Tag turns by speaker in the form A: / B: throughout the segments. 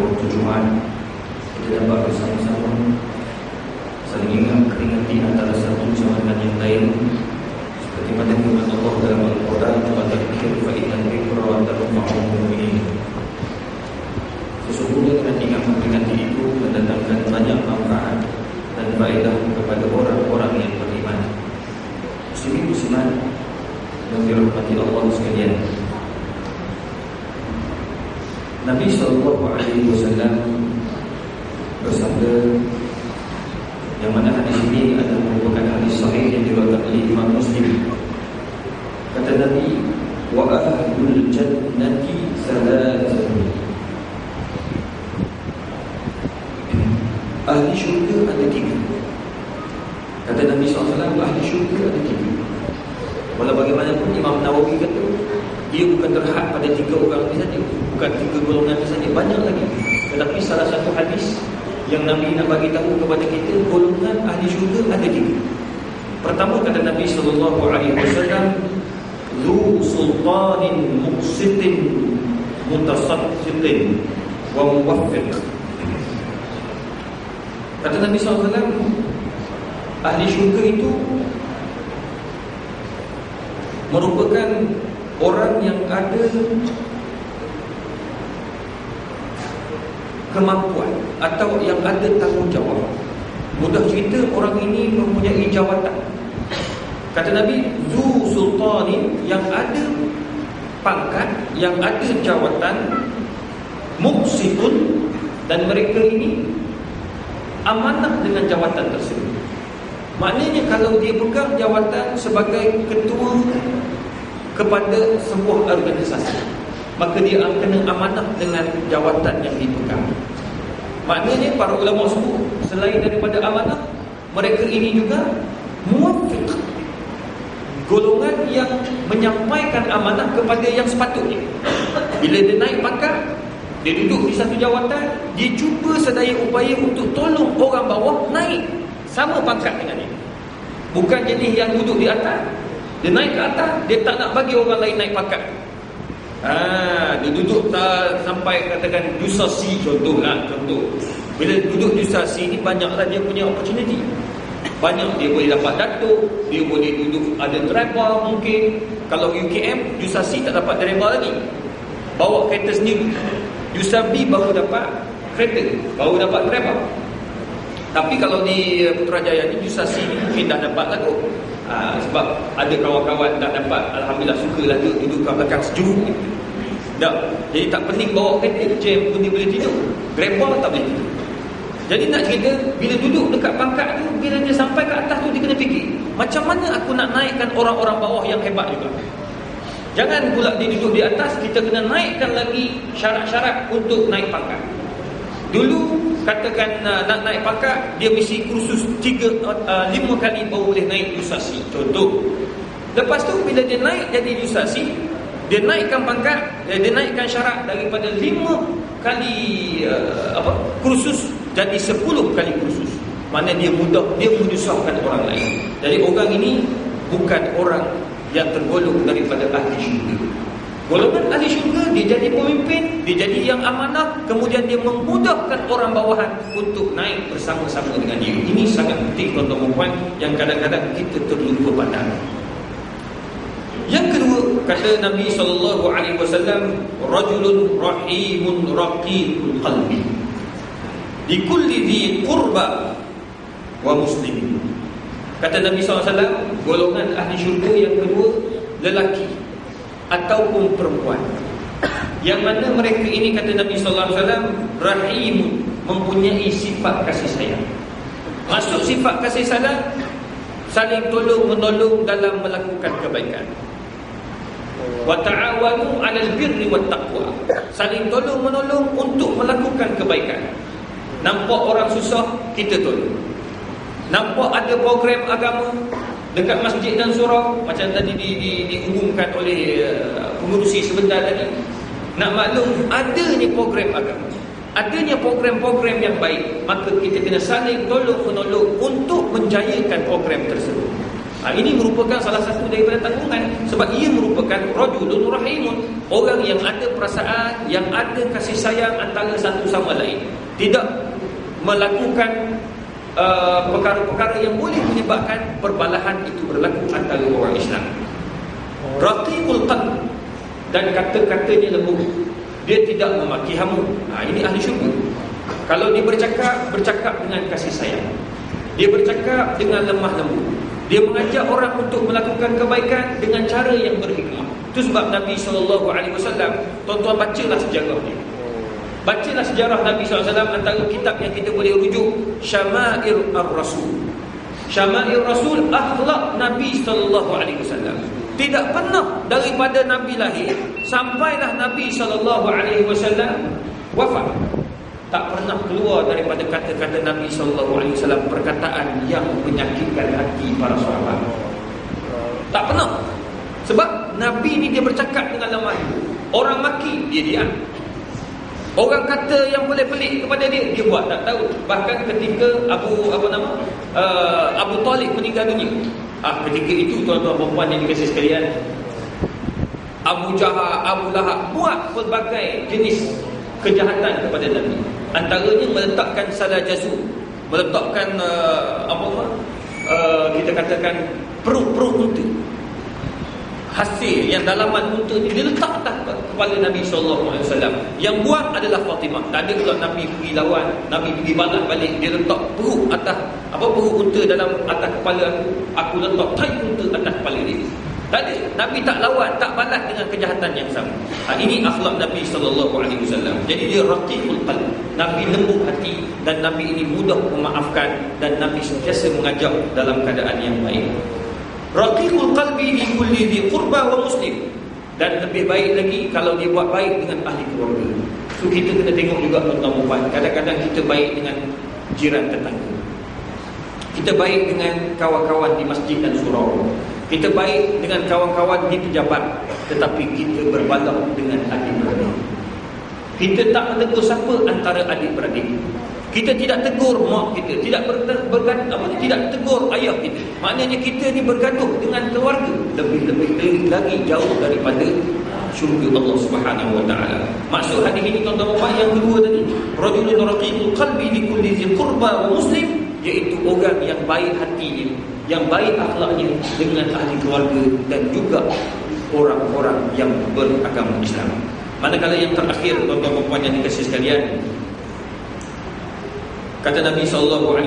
A: waktu Jumaat kita dapat bersama-sama saling ingati antara satu sama dengan yang lain, seperti mana firman Allah dalam Al-Quran, "Wa dzakir fa innal dzikra tanfa'ul mu'minin." Sesungguhnya dengan ingati itu mendatangkan banyak manfaat dan faedah kepada orang-orang yang beriman. Muslimin muslimat yang dirahmati Allah sekalian, Nabi SAW bersabda, yang mana hadis ini adalah merupakan hadis sahih yang diriwayatkan oleh Imam Muslim. Kata Nabi, "Wa ahlul jannati salatun." Ahli syurga ada 3. Kata Nabi SAW, ahli syurga ada 3. Walau bagaimanapun Imam Nawawi kata, dia bukan terhad pada 3 orang ini saja, bukan 3 golongan ini saja, banyak lagi. Tetapi salah satu hadis yang Nabi nak bagi tahu kepada kita, golongan ahli syurga ada 3. Pertama, kata Nabi SAW, "Dzu sultanin muqsitin mutasaddiqin wa muwaffiq." Kata Nabi SAW, ahli syurga itu merupakan orang yang ada kemampuan atau yang ada tanggungjawab. Mudah cerita, orang ini mempunyai jawatan. Kata Nabi, "Zu sultanin", yang ada pangkat, yang ada jawatan, muqsitun, dan mereka ini amanah dengan jawatan tersebut. Maknanya kalau dia pegang jawatan sebagai ketua kepada sebuah organisasi, maka dia kena amanah dengan jawatan yang dipegang. Maknanya para ulama sebut, selain daripada amanah, mereka ini juga muwaffiq, golongan yang menyampaikan amanah kepada yang sepatutnya. Bila dia naik pangkat, dia duduk di satu jawatan, dia cuba sedaya upaya untuk tolong orang bawah naik sama pangkat dengan dia. Bukan jadi yang duduk di atas, dia naik ke atas, dia tak nak bagi orang lain naik pangkat. Dia duduk tak sampai katakan jusa C, contoh. Bila duduk jusa C ni, banyaklah dia punya opportunity. Banyak dia boleh dapat datuk, dia boleh duduk ada driver mungkin. Kalau UKM, jusa C tak dapat driver lagi, bawa kereta sendiri. Jusa B baru dapat kereta, baru dapat driver. Tapi kalau di Putrajaya ni, jusa C ni mungkin dah dapat lah kot. Sebab ada kawan-kawan tak dapat, alhamdulillah sukalah duduk kat belakang sejuk. Tak, jadi tak penting bawa kereta, jam pun dia boleh tidur, grabber tak boleh tidur. Jadi nak cerita, bila duduk dekat pangkat tu, bila dia sampai ke atas tu, dia kena fikir, macam mana aku nak naikkan orang-orang bawah yang hebat juga. Jangan pula dia duduk di atas, kita kena naikkan lagi syarat-syarat untuk naik pangkat. Dulu katakan nak naik pangkat, dia mesti kursus 5 kali baru boleh naik jusasi, contoh. Lepas tu bila dia naik jadi jusasi, dia naikkan pangkat, dia naikkan syarat daripada 5 kali kursus jadi 10 kali kursus. Mana dia mudah, dia menyusahkan orang lain. Jadi orang ini bukan orang yang tergolong daripada ahli syurga. Golongan ahli syurga, dia jadi pemimpin, dia jadi yang amanah, kemudian dia memudahkan orang bawahan untuk naik bersama-sama dengan dia. Ini sangat penting, tuan-tuan dan puan, yang kadang-kadang kita terlupa pandang. Yang kedua, kata Nabi SAW, "Rajulun rahimun raqiqul qalbi li kulli dhi qurba wa muslim." Kata Nabi SAW, golongan ahli syurga yang kedua, lelaki ataupun perempuan, yang mana mereka ini, kata Nabi SAW, rahimun, mempunyai sifat kasih sayang. Maksud sifat kasih sayang, saling tolong-menolong dalam melakukan kebaikan. Wa ta'awanu 'alal birri wat taqwa, saling tolong-menolong untuk melakukan kebaikan. Nampak orang susah, kita tolong. Nampak ada program agama dekat masjid dan surau, macam tadi diumumkan oleh pengurusi sebentar tadi. Nak maklum, adanya program agama, adanya program-program yang baik, maka kita kena saling tolong-menolong untuk menjayakan program tersebut. Ini merupakan salah satu daripada tanggungan, sebab ia merupakan rajulun rahimun, orang yang ada perasaan, yang ada kasih sayang antara satu sama lain, tidak melakukan perkara-perkara yang boleh menyebabkan perbalahan itu berlaku antara orang Islam. Raqiqul qalb, dan kata-katanya lembut, dia tidak memaki hamu. Ini ahli syurga. Kalau dia bercakap dengan kasih sayang, dia bercakap dengan lemah lembut, dia mengajak orang untuk melakukan kebaikan dengan cara yang berhikmah. Itu sebab Nabi SAW, tuan-tuan bacalah sejarah dia. Bacalah sejarah Nabi SAW. Antara kitab yang kita boleh rujuk, Syama'ir Ar-Rasul. Syama'ir Rasul, akhlak Nabi SAW. Tidak pernah daripada Nabi lahir sampailah Nabi SAW wafat, tak pernah keluar daripada kata-kata Nabi SAW perkataan yang menyakitkan hati para sahabat. Tak pernah. Sebab Nabi ni dia bercakap dengan lemah. Orang maki, dia diam. Orang kata yang boleh pelik kepada dia, dia buat tak tahu. Bahkan ketika Abu Talib meninggal dunia, ketika itu tuan-tuan perempuan yang dikasihi sekalian, Abu Jahal, Abu Lahab buat pelbagai jenis kejahatan kepada Nabi. Antaranya meletakkan salah jazu, meletakkan kita katakan perut unta, hasil yang dalaman unta ni dia letak atas kepala Nabi SAW. Yang buat adalah Fatimah. Tak ada pula Nabi pergi lawan, Nabi pergi balas balik, dia letak perut atas perut unta dalam atas kepala aku letak tai unta atas kepala dia. Tak ada. Nabi tak lawan, tak balas dengan kejahatan yang sama. Ini akhlak Nabi SAW. Jadi dia raqiqul qalb. Nabi lembut hati, dan Nabi ini mudah memaafkan, dan Nabi sentiasa mengajak dalam keadaan yang baik. Raqiqul qalbi li kulli dhi qurba wa muslim. Dan lebih baik lagi kalau dia buat baik dengan ahli keluarga. So kita kena tengok juga tuan-tuan. Kadang-kadang kita baik dengan jiran tetangga, kita baik dengan kawan-kawan di masjid dan surau, kita baik dengan kawan-kawan di pejabat, tetapi kita berbalah dengan adik-beradik. Kita tak menegur siapa antara adik-beradik. Kita tidak tegur mak kita, tidak tidak tegur ayah kita. Maknanya kita ni bergaduh dengan keluarga, lebih lagi jauh daripada syurga Allah Subhanahu wa taala. Maksud hadis ini tuan-tuan yang kedua tadi, rajulun raqiqul qalbi li kulli dhi qurba wa muslim, iaitu orang yang baik hatinya, yang baik akhlaknya dengan ahli keluarga dan juga orang-orang yang beragama Islam. Manakala yang terakhir tuan-tuan dan puan yang dikasihi sekalian, kata Nabi SAW,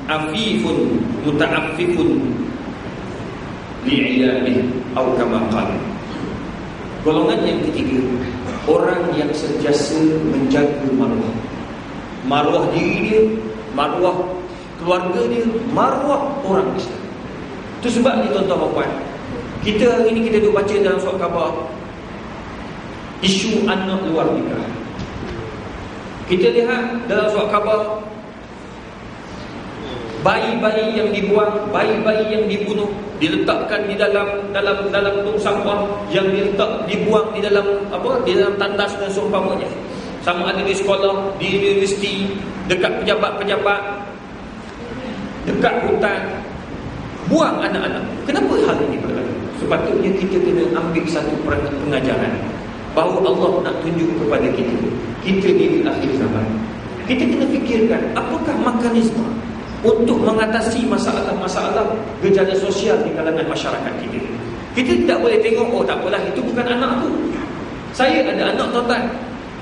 A: afifun muta'affifun li'iyalih atau kama qala. Golongan yang ketiga, orang yang sentiasa menjaga maruah diri dia, maruah keluarga dia, maruah orang Islam. Itu sebab ni tuan-tuan dan puan, kita hari ni kita duk baca dalam surat khabar isu anak luar nikah. Kita lihat dalam surat khabar bayi-bayi yang dibuang, bayi-bayi yang dibunuh, diletakkan di dalam tong sampah, yang dibuang di dalam di dalam tandas dan seumpamanya. Sama ada di sekolah, di universiti, dekat pejabat-pejabat, dekat hutan, buang anak-anak. Kenapa hal ini berlaku? Sepatutnya kita kena ambil satu pengajaran bahawa Allah nak tunjuk kepada kita ni di akhir zaman. Kita kena fikirkan apakah mekanisme untuk mengatasi masalah-masalah gejala sosial di kalangan masyarakat kita. Kita tidak boleh tengok, tak apalah, itu bukan anak aku. Saya ada anak tuan-tuan,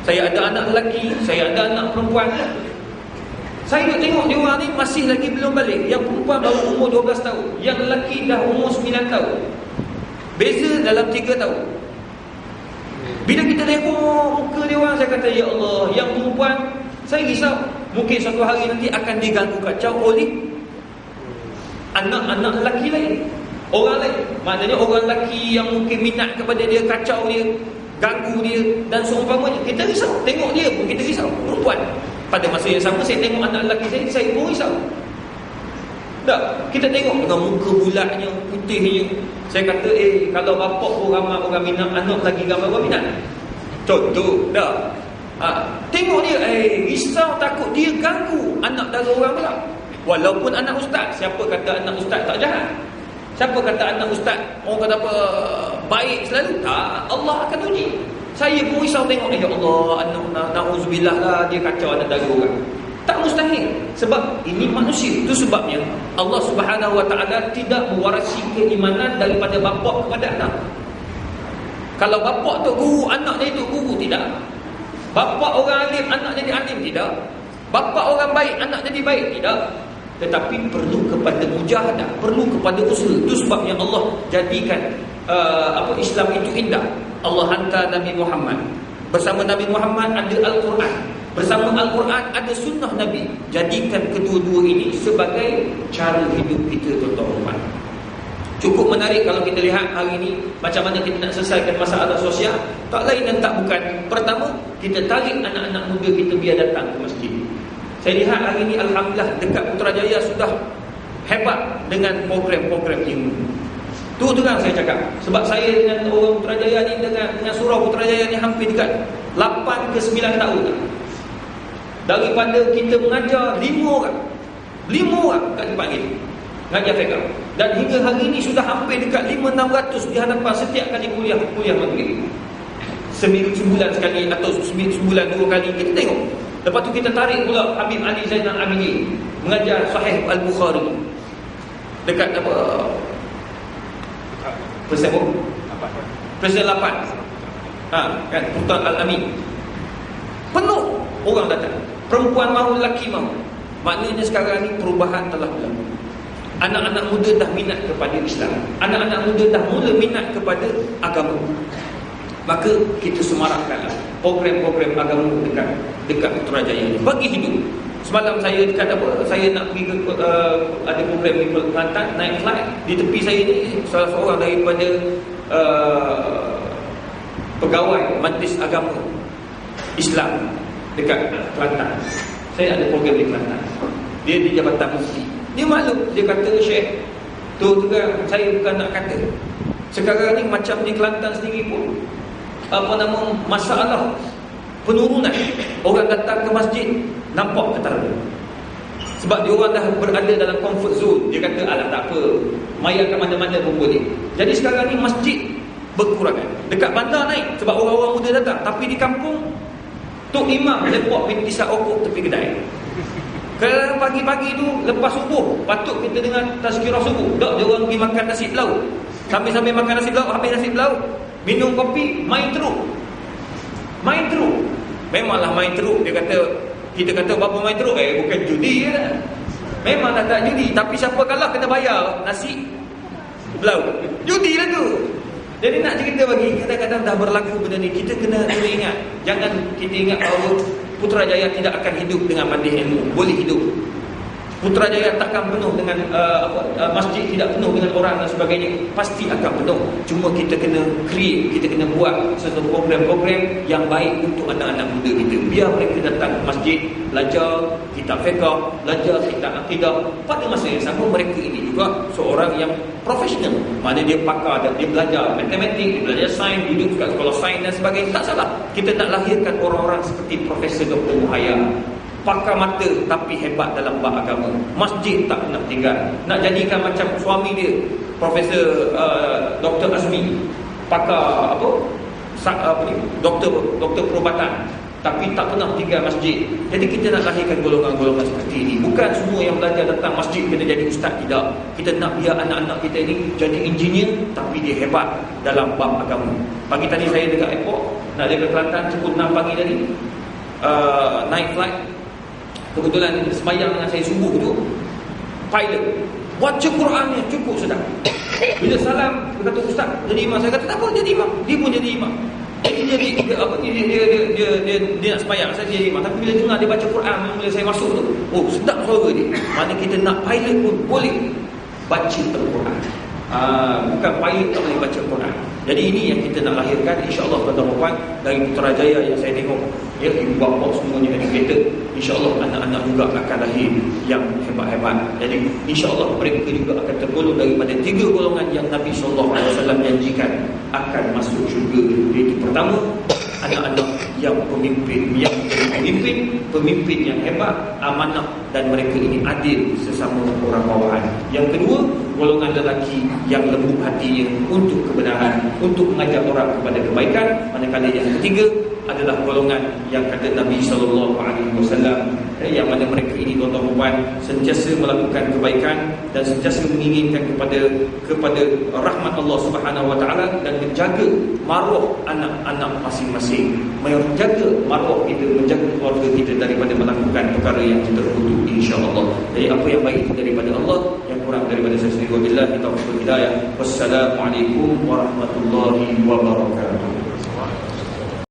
A: saya ada anak lelaki, saya ada anak perempuan. Saya tengok dia orang ni masih lagi belum balik. Yang perempuan baru umur 12 tahun, yang lelaki dah umur 9 tahun. Beza dalam 3 tahun. Bila kita tengok muka dia orang, saya kata, ya Allah, yang perempuan, saya risau mungkin suatu hari nanti akan diganggu kacau oleh anak-anak lelaki lain, orang lain. Maknanya orang lelaki yang mungkin minat kepada dia, kacau dia, ganggu dia dan seumpamanya. Kita risau, tengok dia pun kita risau. Perempuan, pada masa yang sama saya tengok anak lelaki saya pun risau. Tak, kita tengok dengan muka bulatnya, putihnya. Saya kata, kalau bapak pun ramai orang minat, anak lagi ramai orang minat. Contoh, dah. Tengok dia, risau takut dia ganggu anak dara orang pula. Walaupun anak ustaz. Siapa kata anak ustaz tak jahat? Siapa kata anak ustaz orang kata apa baik selalu? Tak. Allah akan uji. Saya pun risau tengok, ya Allah, anak na'udzubillah lah, dia kacau anak dara orang. Tak mustahil. Sebab ini manusia. Itu sebabnya Allah Subhanahu Wa Taala tidak mewarisi keimanan daripada bapa kepada anak. Kalau bapa tu guru, anak dia itu guru, tidak. Bapa orang alim, anak jadi alim, tidak. Bapa orang baik, anak jadi baik, tidak. Tetapi perlu kepada mujahadah, perlu kepada usaha. Itu sebabnya Allah jadikan Islam itu indah. Allah hantar Nabi Muhammad. Bersama Nabi Muhammad ada Al-Quran. Bersama Al-Quran ada sunnah Nabi. Jadikan kedua-dua ini sebagai cara hidup kita, tuan-tuan. Cukup menarik kalau kita lihat hari ini macam mana kita nak selesaikan masalah sosial. Tak lain dan tak bukan. Pertama, kita tarik anak-anak muda kita biar datang ke masjid. Saya lihat hari ini alhamdulillah dekat Putrajaya sudah hebat dengan program-program ilmu. Tu terang saya cakap. Sebab saya dengan orang Putrajaya ni, dengan surau Putrajaya ni hampir dekat 8 ke 9 tahun dah. Daripada kita mengajar 5 orang kat tempat ini mengajar fiqh. Dan hingga hari ini sudah hampir dekat 500-600 di hadapan setiap kali kuliah maghrib. Sebulan sekali atau sebulan 2 kali kita tengok. Lepas tu kita tarik pula Habib Ali Zainal Abidin mengajar Sahih Al-Bukhari dekat apa? Presiden 8. Kan Sultan Al-Amin. Penuh orang datang. Perempuan mahu, lelaki mahu. Maknanya sekarang ni perubahan telah berlaku. Anak-anak muda dah minat kepada Islam. Anak-anak muda dah mula minat kepada agama. Maka kita semarakkanlah program-program agama dekat Putrajaya ini. Bagi hidup. Semalam saya dekat saya nak pergi ke ada program di Kelantan, naik flight. Di tepi saya ni salah seorang daripada pegawai Majlis Agama Islam dekat Kelantan. Saya ada program di Kelantan. Dia di Jabatan Mufti. Dia malu. Dia kata, Syekh, tu juga saya bukan nak kata. Sekarang ni macam di Kelantan sendiri pun masalah penurunan orang datang ke masjid nampak ketara. Sebab dia orang dah berada dalam comfort zone. Dia kata, alah tak apa, maya kat mana-mana pun boleh. Jadi sekarang ni masjid berkurangan. Dekat bandar naik sebab orang-orang muda datang. Tapi di kampung Tok Imam lepak pisah okok tepi kedai. Kalau pagi-pagi tu lepas subuh patut kita dengar tazkirah subuh. Tak, dia orang pergi makan nasi lauk. Sambil-sambil makan nasi lauk, habis nasi lauk, minum kopi, main teruk. Memanglah main teruk. Kita kata berapa main teruk? Bukan judi je lah. Memanglah tak judi. Tapi siapa kalah kena bayar nasi lauk. Judi lah tu. Jadi nak cerita bagi, kadang-kadang dah berlaku benda ni. Kita kena ingat. Jangan kita ingat bahawa Putrajaya tidak akan hidup dengan pandai ilmu. Boleh hidup. Putrajaya takkan penuh dengan masjid tidak penuh dengan orang dan sebagainya. Pasti akan penuh. Cuma kita kena create, kita kena buat satu program-program yang baik untuk anak-anak muda kita. Biar mereka datang ke masjid, belajar kitab fiqh, belajar kitab akidah. Pada masa yang sama mereka ini juga seorang yang profesional. Mana dia pakar, dia belajar matematik, dia belajar sains, duduk kat sekolah sains dan sebagainya. Tak salah. Kita nak lahirkan orang-orang seperti Profesor Dr. Muhayya, pakar mata tapi hebat dalam bab agama. Masjid tak nak tinggal. Nak jadikan macam suami dia, Profesor Dr. Azmi, pakar doktor perubatan, tapi tak pernah tinggal masjid. Jadi kita nak lahirkan golongan-golongan seperti ini. Bukan semua yang belajar tentang masjid kena jadi ustaz, tidak. Kita nak biar anak-anak kita ini jadi engineer tapi dia hebat dalam bab agama. Pagi tadi saya dekat airport, nak dia ke Kelantan, pukul 6 pagi tadi, naik flight. Kebetulan sembahyang dengan saya subuh tu, pilot baca Qurannya cukup sedap. Bila salam dia kata, ustaz jadi imam. Saya kata tak apa, jadi imam. Dia pun jadi imam. Jadi dia nak sembahyang, saya jadi imam. Tapi bila dengar dia baca Quran, bila saya masuk tu, oh sedap suara dia. Mana kita nak pilot pun boleh baca Al-Quran. Bukan pilot tak boleh baca Quran. Jadi ini yang kita nak lahirkan, insya-Allah tuan-tuan dari Putrajaya yang saya tengok, ya, ibu bapa semuanya educated. Insya-Allah anak-anak juga akan lahir yang hebat-hebat. Jadi insya-Allah mereka juga akan tergolong daripada 3 golongan yang Nabi sallallahu alaihi wasallam janjikan akan masuk syurga. Iaitu pertama, anak-anak yang pemimpin yang hebat, amanah, dan mereka ini adil sesama orang bawahan. Yang kedua, golongan lelaki yang lembut hatinya untuk kebenaran, untuk mengajak orang kepada kebaikan. Manakala yang ketiga adalah golongan yang kata Nabi SAW, yang mana mereka ini tuan-tuan sentiasa melakukan kebaikan dan sentiasa menginginkan kepada rahmat Allah Subhanahu Wa Taala dan menjaga maruah anak-anak masing-masing, menjaga maruah kita, menjaga keluarga kita daripada melakukan perkara yang kita terkutuk, insya-Allah. Jadi apa yang baik itu daripada Allah, yang kurang daripada saya sendiri. Wabillahi taufiq wal hidayah. Wassalamualaikum warahmatullahi wabarakatuh.